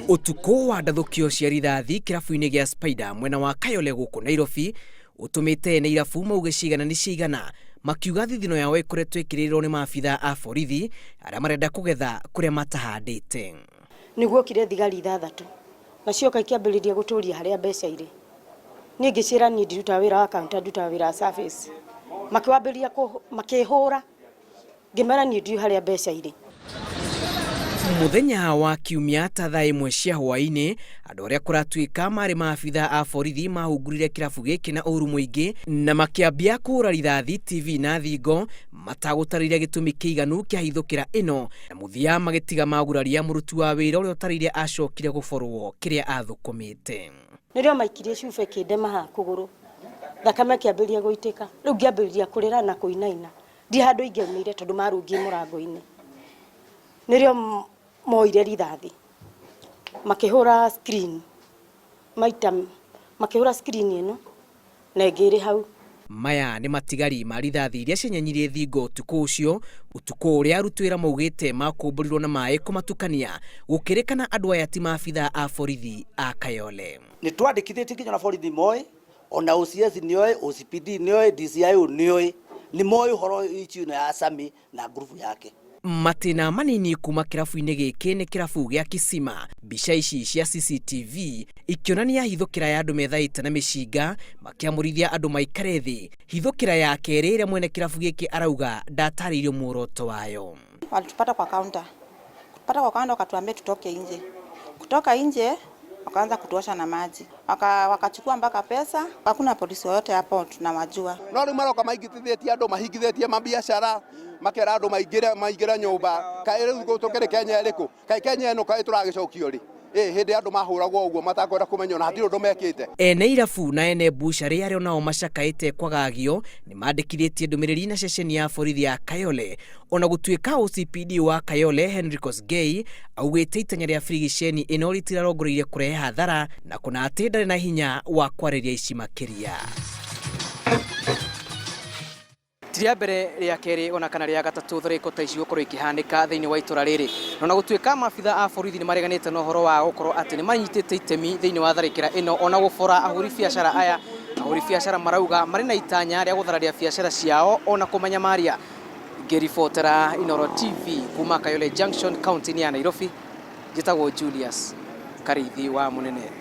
Utuko wa ndathukio cia rithathi kirabu-ini gia Spider mwena wa Kayole guku Nairobi utumite ni irabu mauge cigana ni cigana makiuga thithino yao ikoretwo ikirirwo ni maabitha a borithi aria marenda kugetha kuria matahandite. Niguo kire thigari ithathatu na cioka ikiambiriria guturia haria mbeca ire. Ni ngicira ni ndiruta wira wa counter, nduta wira wa service. Makiwambiria makihura ngimera ni ndiu haria mbeca ire. Muthenya wa kiumia ta thaa imwe cia hwaini andu aria kuratuika mari maabitha a borithi mahungurire kirabu giki na uru muingi na makiambia kuhura rithathi TV na thingo matagutariria gitumi kiiganu kia hithukira ino na muthia magitiga maguraria murutu wa wira uria utariria acokire guborwo kiria athukumite. Nirio maikirie cufe kidema ha kuguru thakame kiambiria guitika riu ngiambiriria kurira na kuinaina ndi handu ingeumire tondu marungie murango-ini. Nirio moire rithathi makihura screen maita makihura screen ino na ngiri hau. Maya ni matigari ma rithathi iria cianyanyirie thingo utuko ucio utuko uria arutwira maugite makumburirwo na mai kumatukania gukirikana andu aya ti maabitha a borithi a Kayole. Ni twandikithitie kinya na borithi moi ona OCS nioi OCPD nioi DCI nioi ni moi horo ichi na asami na grupu yake. Matina manini kuma kirabu-ini giki ni kirabu gia Kisima. Mbica ici cia CCTV ikionania hithukira ya andu methaite na micinga makiamurithia andu maikare thi. Hithukira ya keri iria mwene kirabu giki arauga ndataririo muoroto wayo. Walitupata kwa counter. Kupata kwa counter wakatuambia tutoke nje. Kutoka nje wakaanza kutuosha na maji. Wakachukua mpaka pesa. Hakuna polisi yote hapo tunawajua. No ri maroka maigithitie andu mahigithitie mabiashara makera andu maingira nyumba kaire gutokere Kenya iriku kai Kenya eno kai turagicokio ri hindi andu mahuragwo uguo matakwenda kumenyo na hatiro ndu mekite. Ene irabu na ene bucari aria nao macakaite kwagagio ni mandikithitie ndumiriri na ceceni ya borithi ya Kayole ona gutuika OCPD wa Kayole Henry Kosgei augite itanya ria frigisheni ino ritirarongoreire kurehe hathara na kuna ati ndari na hinya wa kwariria ici makiria. Tiria mbere ria keri ona kana ria gatatu thoreko ta ici gukorwo ikihanika thiini wa itura riri na gutuika maabitha a borithi ni mareganite no horo wa gukorwo ati ni manyitite itemi thiini wa tharikira ino ona gubora ahuri biashara aya. Ahuri biashara marauga mari na itanya ria guthararia biashara ciao ona kumanya maria. Ngiribotera Inoro TV kuma Kayole Junction county ya Nairobi, jitagwo Julius Karithi wa Munene.